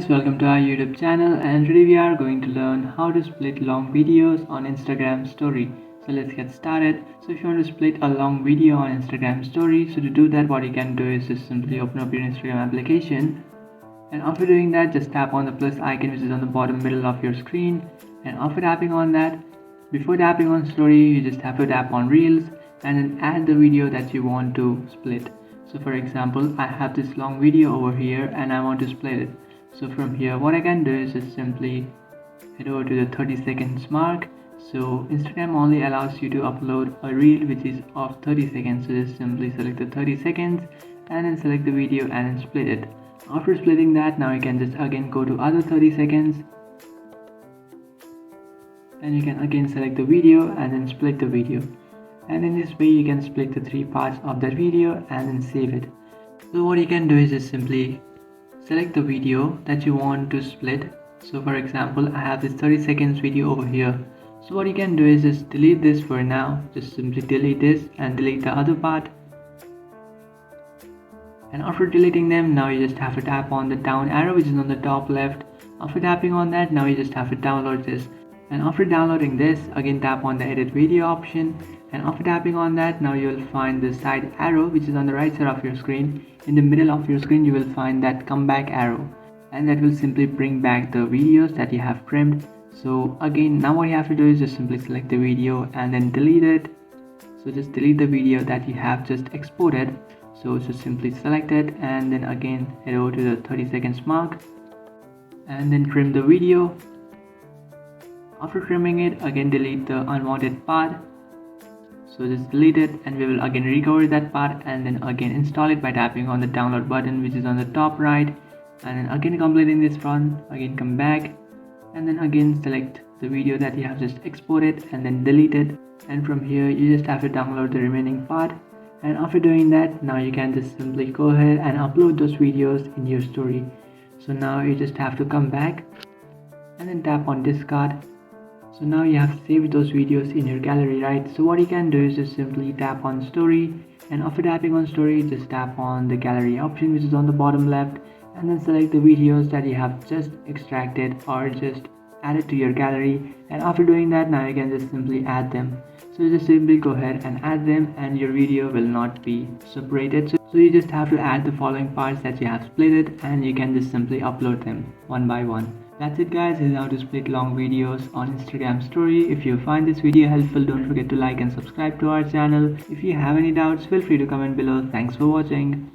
welcome to our YouTube channel, and today we are going to learn how to split long videos on Instagram story. So let's get started. So if you want to split a long video on Instagram story, so to do that what you can do is just simply open up your Instagram application, and after doing that just tap on the plus icon which is on the bottom middle of your screen, and after tapping on that, before tapping on story you just have to tap on reels and then add the video that you want to split. So for example, I have this long video over here and I want to split it. So from here what I can do is just simply head over to the 30 seconds mark. So Instagram only allows you to upload a reel which is of 30 seconds. So just simply select the 30 seconds and then select the video and then split it. After splitting that, now you can just again go to other 30 seconds and you can again select the video and then split the video. And in this way you can split the three parts of that video and then save it. So what you can do is just simply select the video that you want to split. So for example, I have this 30 seconds video over here. So what you can do is just delete this for now. Just simply delete this and delete the other part. And after deleting them, now you just have to tap on the down arrow which is on the top left. After tapping on that, now you just have to download this. And after downloading this, again tap on the edit video option, and after tapping on that, now you will find the side arrow which is on the right side of your screen. In the middle of your screen you will find that come back arrow, and that will simply bring back the videos that you have trimmed. So again, now what you have to do is just simply select the video and then delete it. So just delete the video that you have just exported. So just simply select it and then again head over to the 30 seconds mark and then trim the video. After trimming it, again delete the unwanted part. So just delete it and we will again recover that part and then again install it by tapping on the download button which is on the top right, and then again completing this run, again come back and then again select the video that you have just exported and then delete it. And from here you just have to download the remaining part, and after doing that, now you can just simply go ahead and upload those videos in your story. So now you just have to come back and then tap on discard. So now you have saved those videos in your gallery, right? So what you can do is just simply tap on story, and after tapping on story just tap on the gallery option which is on the bottom left, and then select the videos that you have just extracted or just added to your gallery. And after doing that, now you can just simply add them. So just simply go ahead and add them and your video will not be separated. So you just have to add the following parts that you have split it, and you can just simply upload them one by one. That's it guys, this is how to split long videos on Instagram story. If you find this video helpful, don't forget to like and subscribe to our channel. If you have any doubts, feel free to comment below. Thanks for watching.